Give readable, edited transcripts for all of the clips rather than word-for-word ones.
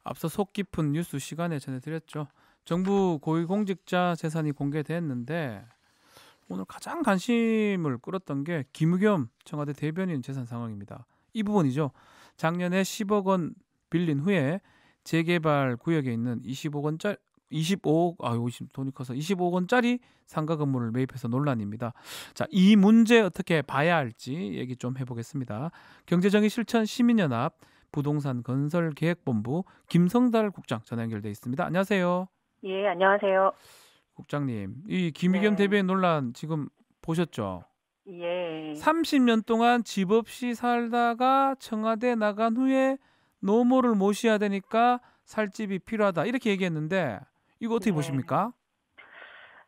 앞서 속 깊은 뉴스 시간에 전해드렸죠. 정부 고위공직자 재산이 공개됐는데 오늘 가장 관심을 끌었던 게 김의겸 청와대 대변인 재산 상황입니다. 이 부분이죠. 작년에 10억 원 빌린 후에 재개발 구역에 있는 25억 원짜리 25억 돈이 커서 25억 원짜리 상가 건물을 매입해서 논란입니다. 자, 이 문제 어떻게 봐야 할지 얘기 좀 해보겠습니다. 경제정의 실천 시민연합 부동산 건설계획본부 김성달 국장 전화 연결돼 있습니다. 안녕하세요. 예, 안녕하세요. 국장님, 이 김의겸 네. 대변인 논란 지금 보셨죠? 예. 30년 동안 집 없이 살다가 청와대 나간 후에 노모를 모셔야 되니까 살 집이 필요하다 이렇게 얘기했는데 이거 어떻게 네. 보십니까?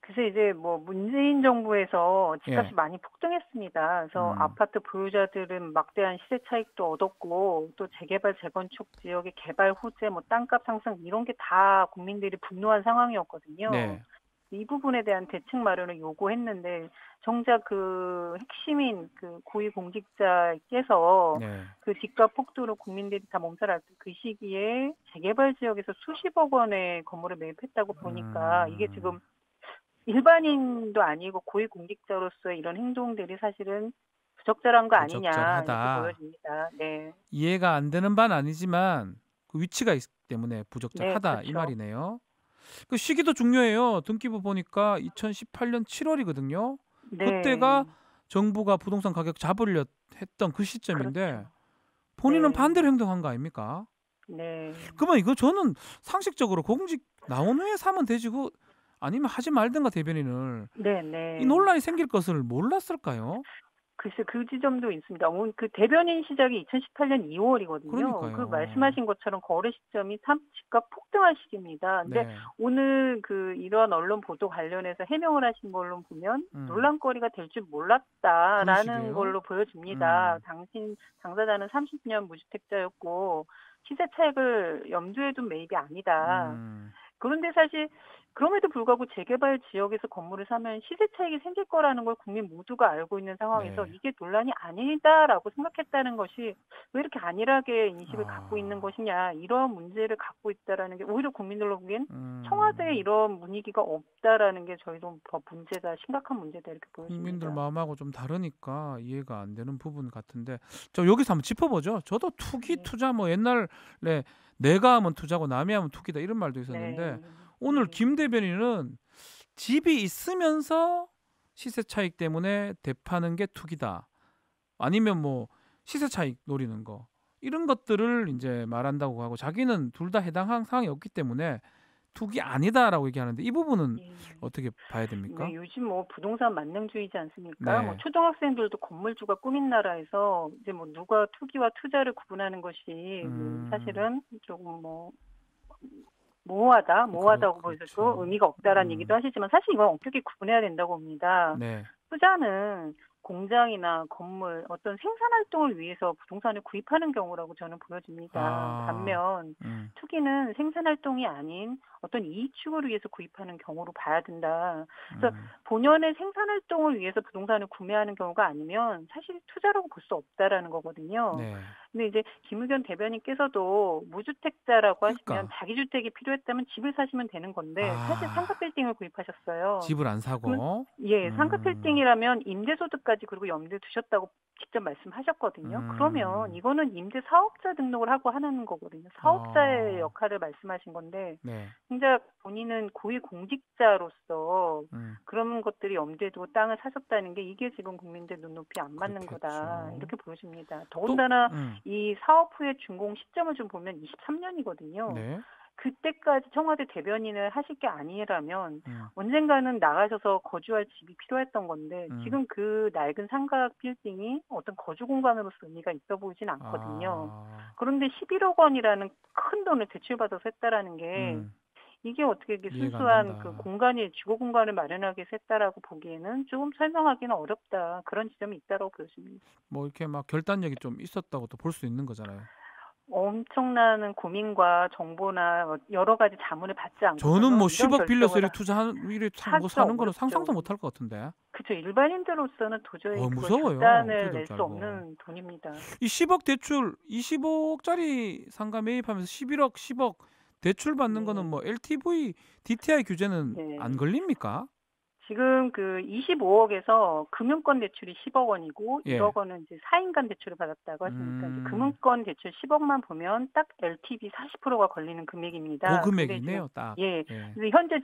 그래서 이제 뭐 문재인 정부에서 예. 집값이 많이 폭등했습니다. 그래서 아파트 보유자들은 막대한 시세 차익도 얻었고 또 재개발 재건축 지역의 개발 호재, 뭐 땅값 상승 이런 게 다 국민들이 분노한 상황이었거든요. 네. 이 부분에 대한 대책 마련을 요구했는데 정작 그 핵심인 그 고위공직자께서 네. 그 집값 폭등으로 국민들이 다 몸살할 때 그 시기에 재개발 지역에서 수십억 원의 건물을 매입했다고 보니까 이게 지금 일반인도 아니고 고위공직자로서의 이런 행동들이 사실은 부적절한 거 아니냐 이렇게 부적절하다. 보여집니다. 네. 이해가 안 되는 바는 아니지만 그 위치가 있기 때문에 네, 부적절하다 이 그렇죠. 말이네요. 그 시기도 중요해요. 등기부 보니까 2018년 7월이거든요. 네. 그때가 정부가 부동산 가격 잡으려 했던 그 시점인데 그렇죠. 본인은 네. 반대로 행동한 거 아닙니까? 네. 그러면 이거 저는 상식적으로 공직 나온 후에 사면 되지 그 아니면 하지 말든가 대변인을 네, 이 네. 논란이 생길 것을 몰랐을까요? 글쎄 그 지점도 있습니다. 그 대변인 시작이 2018년 2월이거든요. 그 그러니까요. 말씀하신 것처럼 거래 시점이 집값 폭등할 시기입니다. 근데 네. 오늘 그 이러한 언론 보도 관련해서 해명을 하신 걸로 보면 논란거리가 될 줄 그런 몰랐다라는 식이에요? 걸로 보여집니다. 음. 당사자는 30년 무주택자였고 시세 차익을 염두에 둔 매입이 아니다. 음. 그런데 사실 그럼에도 불구하고 재개발 지역에서 건물을 사면 시세 차익이 생길 거라는 걸 국민 모두가 알고 있는 상황에서 네. 이게 논란이 아니다라고 생각했다는 것이 왜 이렇게 안일하게 인식을 갖고 있는 아. 것이냐, 이런 문제를 갖고 있다라는 게 오히려 국민들로 보기엔 청와대에 음. 이런 분위기가 없다라는 게 저희도 더 문제다, 심각한 문제다 이렇게 국민들 보여집니다. 마음하고 좀 다르니까 이해가 안 되는 부분 같은데 저 여기서 한번 짚어보죠. 저도 투기 네. 투자 뭐 옛날에 내가 하면 투자고 남이 하면 투기다 이런 말도 있었는데 네. 오늘 네. 김 대변인은 집이 있으면서 시세 차익 때문에 대파는 게 투기다. 아니면 뭐 시세 차익 노리는 거 이런 것들을 이제 말한다고 하고 자기는 둘 다 해당한 상황이 없기 때문에 투기 아니다라고 얘기하는데 이 부분은 예. 어떻게 봐야 됩니까? 네, 요즘 뭐 부동산 만능주의지 않습니까? 뭐 네. 초등학생들도 건물주가 꿈인 나라에서 이제 뭐 누가 투기와 투자를 구분하는 것이 사실은 조금 뭐 모호하다고 보여서 또 그렇죠. 의미가 없다라는 얘기도 하시지만 사실 이건 엄격히 구분해야 된다고 봅니다. 네. 투자는 공장이나 건물, 어떤 생산 활동을 위해서 부동산을 구입하는 경우라고 저는 보여집니다. 반면 투기는 생산 활동이 아닌 어떤 이익 추구를 위해서 구입하는 경우로 봐야 된다. 그래서 본연의 생산 활동을 위해서 부동산을 구매하는 경우가 아니면 사실 투자라고 볼 수 없다라는 거거든요. 네. 근데 이제 김의겸 대변인께서도 무주택자라고 하시면 그러니까. 자기 주택이 필요했다면 집을 사시면 되는 건데 사실 상가 빌딩을 구입하셨어요. 집을 안 사고. 예, 상가 빌딩이라면 임대소득까지 그리고 염두에 두셨다고 직접 말씀하셨거든요. 그러면 이거는 임대 사업자 등록을 하고 하는 거거든요. 사업자의 역할을 말씀하신 건데 네. 진짜 본인은 고위공직자로서 그런 것들이 염두에 두고 땅을 사셨다는 게 이게 지금 국민들 눈높이 안 맞는 그렇겠죠. 거다 이렇게 보여집니다. 더군다나 이 사업 후의 준공 시점을 좀 보면 23년이거든요. 네. 그때까지 청와대 대변인을 하실 게 아니라면 언젠가는 나가셔서 거주할 집이 필요했던 건데 지금 그 낡은 상가 빌딩이 어떤 거주 공간으로서 의미가 있어 보이진 않거든요. 그런데 11억 원이라는 큰 돈을 대출받아서 했다라는 게 이게 어떻게 이렇게 이해가 안 순수한 된다. 그 공간이 주거 공간을 마련하기 위해서 했다라고 보기에는 조금 설명하기는 어렵다. 그런 지점이 있다고 보여집니다. 뭐 이렇게 막 결단력이 좀 있었다고도 볼 수 있는 거잖아요. 엄청난 고민과 정보나 여러 가지 자문을 받지 않고 저는 뭐 10억 빌려서 이렇게 투자하는 이렇게 뭐 사는 거는 어렵죠. 상상도 못할 것 같은데. 그쵸. 일반인들로서는 도저히 그걸 무서워요. 장단을 어떻게 낼 될지 수 알고. 없는 돈입니다. 이 10억 대출 25억짜리 상가 매입하면서 11억, 10억 대출 받는 거는 네. 뭐 LTV, DTI 규제는 안 네. 걸립니까? 지금 그 25억에서 금융권 대출이 10억 원이고 예. 1억 원은 이제 사인간 대출을 받았다고 하시니까 이제 음. 금융권 대출 10억만 보면 딱 LTV 40%가 걸리는 금액입니다. 근데 지금 금액이네요, 딱. 예. 예. 근데 현재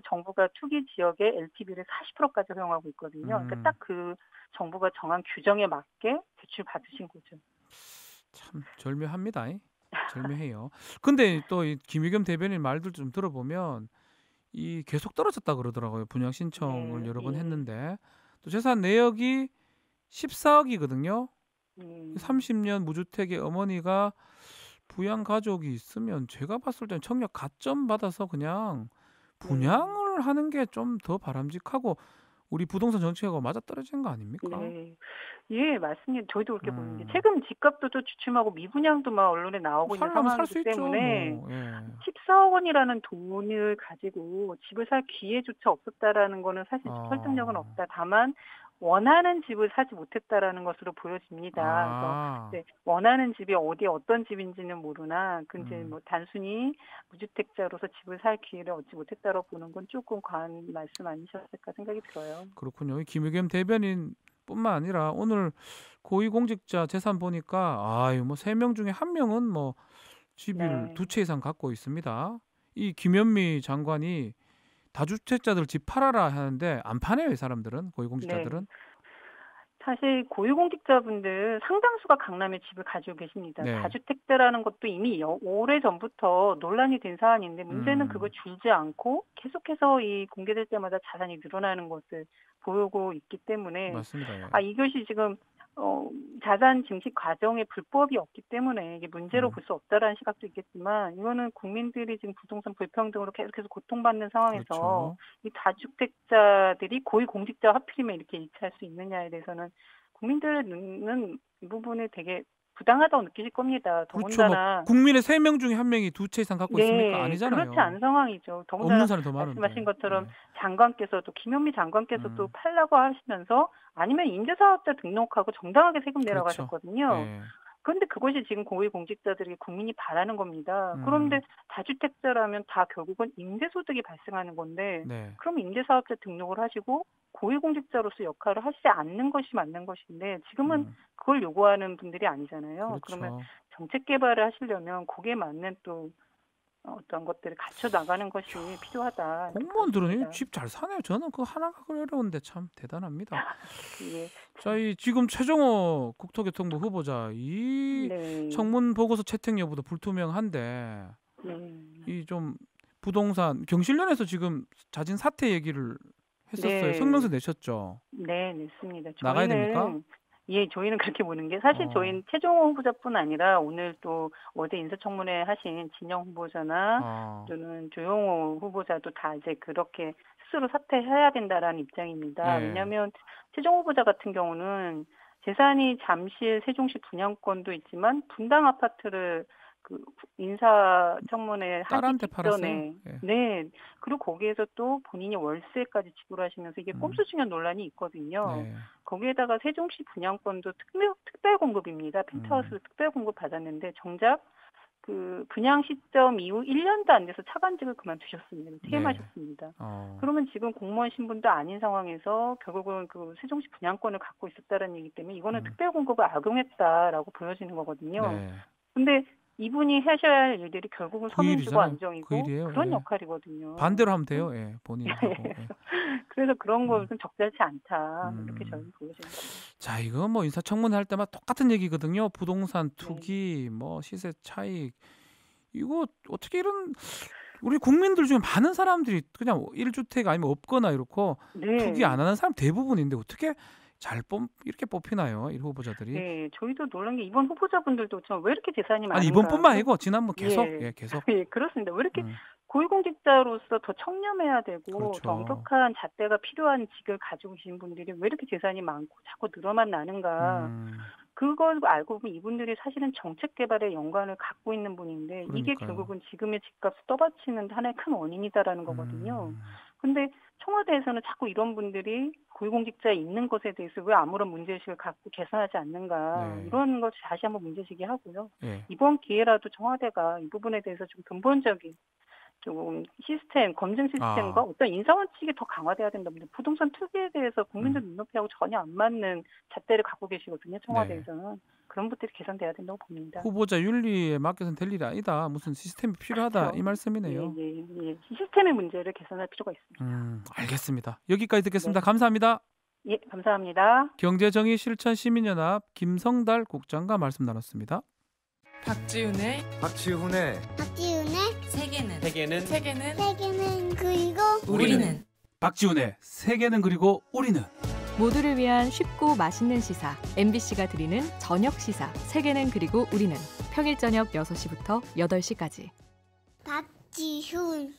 정부가 투기 지역에 LTV를 40%까지 허용하고 있거든요. 그러니까 딱 그 정부가 정한 규정에 맞게 대출 받으신 거죠. 참 절묘합니다. 절묘해요. 근데 또 이 김의겸 대변인 말들 좀 들어보면 이 계속 떨어졌다 그러더라고요. 분양 신청을 네. 여러 번 예. 했는데 또 재산 내역이 14억이거든요. 음. 30년 무주택의 어머니가 부양 가족이 있으면 제가 봤을 땐 청약 가점 받아서 그냥 네. 분양을 하는 게 좀 더 바람직하고 우리 부동산 정책하고 맞아떨어지는 거 아닙니까? 네. 예, 맞습니다. 저희도 그렇게 보는데 음. 최근 집값도 또 주춤하고 미분양도 막 언론에 나오고 있는 살려면 살 상황이기 수 있죠. 때문에 뭐. 예. 14억 원이라는 돈을 가지고 집을 살 기회조차 없었다라는 거는 사실 설득력은 어. 없다. 다만 원하는 집을 사지 못했다라는 것으로 보여집니다. 그래서 아. 네, 원하는 집이 어디 어떤 집인지는 모르나 근데 음. 뭐 단순히 무주택자로서 집을 살 기회를 얻지 못했다고 보는 건 조금 과한 말씀 아니셨을까 생각이 들어요. 그렇군요. 이 김의겸 대변인뿐만 아니라 오늘 고위공직자 재산 보니까 아유 뭐 3명 중에 1명은 뭐 집을 네. 2채 이상 갖고 있습니다. 이 김현미 장관이 다주택자들 집 팔아라 하는데 안 파네요, 이 사람들은. 네. 고위공직자들은. 사실 고위공직자분들 상당수가 강남에 집을 가지고 계십니다. 네. 다주택자라는 것도 이미 오래전부터 논란이 된 사안인데 문제는 그거 음. 줄지 않고 계속해서 이 공개될 때마다 자산이 늘어나는 것을 보이고 있기 때문에 맞습니다. 예. 이것이 지금 자산 증식 과정에 불법이 없기 때문에 이게 문제로 음. 볼 수 없다라는 시각도 있겠지만 이거는 국민들이 지금 부동산 불평등으로 계속해서 고통받는 상황에서 그렇죠. 이 다주택자들이 고위공직자 하필이면 이렇게 일치할 수 있느냐에 대해서는 국민들의 눈은 이 부분에 되게 부당하다고 느끼실 겁니다. 그렇죠. 뭐 더군다나 국민의 3명 중에 1명이 2채 이상 갖고 있습니까? 네, 그렇지 아니잖아요. 않은 상황이죠. 없는 더군다나 사람이 더 말씀하신 많은데. 것처럼 예. 김현미 장관께서도 음. 팔라고 하시면서 아니면 임대사업자 등록하고 정당하게 세금 내라고 그렇죠. 하셨거든요. 예. 그런데 그것이 지금 고위공직자들이 국민이 바라는 겁니다. 그런데 음. 다주택자라면 다 결국은 임대소득이 발생하는 건데 네. 그럼 임대사업자 등록을 하시고 고위공직자로서 역할을 하시지 않는 것이 맞는 것인데 지금은 음. 그걸 요구하는 분들이 아니잖아요. 그러면 그렇죠. 정책 개발을 하시려면 거기에 맞는 또 어떤 것들을 갖춰 나가는 것이 필요하다. 이렇게 공무원들은 보여집니다. 집 잘 사네요. 저는 그 하나가 어려운데 참 대단합니다. 예. 자, 이 지금 최종호 국토교통부 후보자 이 네. 청문 보고서 채택 여부도 불투명한데 네. 이 좀 부동산 경실련에서 지금 자진 사퇴 얘기를 했었어요. 네. 성명서 내셨죠? 네, 냈습니다. 나가야 됩니까? 저희는 그렇게 보는 게 사실 어. 저희는 최종호 후보자뿐 아니라 오늘 또 어제 인사청문회 하신 진영 후보자나 어. 또는 조용호 후보자도 다 이제 그렇게 스스로 사퇴해야 된다라는 입장입니다. 예. 왜냐하면 최종 후보자 같은 경우는 재산이 잠실 세종시 분양권도 있지만 분당 아파트를 그 인사청문회 하기 딸한테 팔았어요. 직전에 예. 네, 그리고 거기에서 또 본인이 월세까지 지불하시면서 이게 음. 꼼수승연 논란이 있거든요. 네. 거기에다가 세종시 분양권도 특별 공급입니다. 펜트하우스를 특별 공급 받았는데 정작 그 분양 시점 이후 1년도 안 돼서 차관직을 그만두셨습니다. 퇴임하셨습니다. 그러면 지금 공무원 신분도 아닌 상황에서 결국은 그 세종시 분양권을 갖고 있었다는 얘기 때문에 이거는 특별 공급을 악용했다라고 보여지는 거거든요. 네. 근데 이분이 하셔야 할 일들이 결국은 그 서민주거 일이잖아요. 안정이고 그 일이에요. 그런 예. 역할이거든요. 반대로 하면 돼요. 예. 본인이 하고. 예. 그래서 그런 것은 적절치 않다. 이렇게 음. 저는 보여지는 거예요. 자, 이거 뭐 인사청문회 할 때마다 똑같은 얘기거든요. 부동산 네. 투기, 뭐 시세 차익. 이거 어떻게 이런 우리 국민들 중에 많은 사람들이 그냥 1주택 아니면 없거나 이렇고 투기 네. 안 하는 사람 대부분인데 어떻게 이렇게 뽑히나요? 이 후보자들이? 네, 저희도 놀란 게 이번 후보자분들도 왜 이렇게 재산이 많은가? 아니 이번뿐만 아니고 지난번 계속 예. 계속. 예, 그렇습니다. 왜 이렇게 음. 고위공직자로서 더 청렴해야 되고 그렇죠. 더 엄격한 잣대가 필요한 직을 가지고 계신 분들이 왜 이렇게 재산이 많고 자꾸 늘어만 나는가? 그걸 알고 보면 이분들이 사실은 정책 개발에 연관을 갖고 있는 분인데 이게 그러니까요. 결국은 지금의 집값을 떠받치는 하나의 큰 원인이다라는 거거든요. 근데 청와대에서는 자꾸 이런 분들이 고위공직자에 있는 것에 대해서 왜 아무런 문제의식을 갖고 개선하지 않는가 네. 이런 것을 다시 한번 문제제기하고요. 예. 이번 기회라도 청와대가 이 부분에 대해서 좀 근본적인 좀 시스템, 검증 시스템과 어떤 인사 원칙이 더 강화돼야 된답니다. 부동산 투기에 대해서 국민들 눈높이하고 전혀 안 맞는 잣대를 갖고 계시거든요. 청와대에서는. 그런 것들이 개선돼야 된다고 봅니다. 후보자 윤리에 맡겨서는 될 일이 아니다. 무슨 시스템이 필요하다. 그렇죠. 이 말씀이네요. 예. 시스템의 문제를 개선할 필요가 있습니다. 알겠습니다. 여기까지 듣겠습니다. 네. 감사합니다. 예, 감사합니다. 경제정의실천시민연합 김성달 국장과 말씀 나눴습니다. 박지훈의 세계는 그리고 우리는 박지훈의 세계는 그리고 우리는 모두를 위한 쉽고 맛있는 시사 MBC가 드리는 저녁 시사 세계는 그리고 우리는 평일 저녁 6시부터 8시까지 박지훈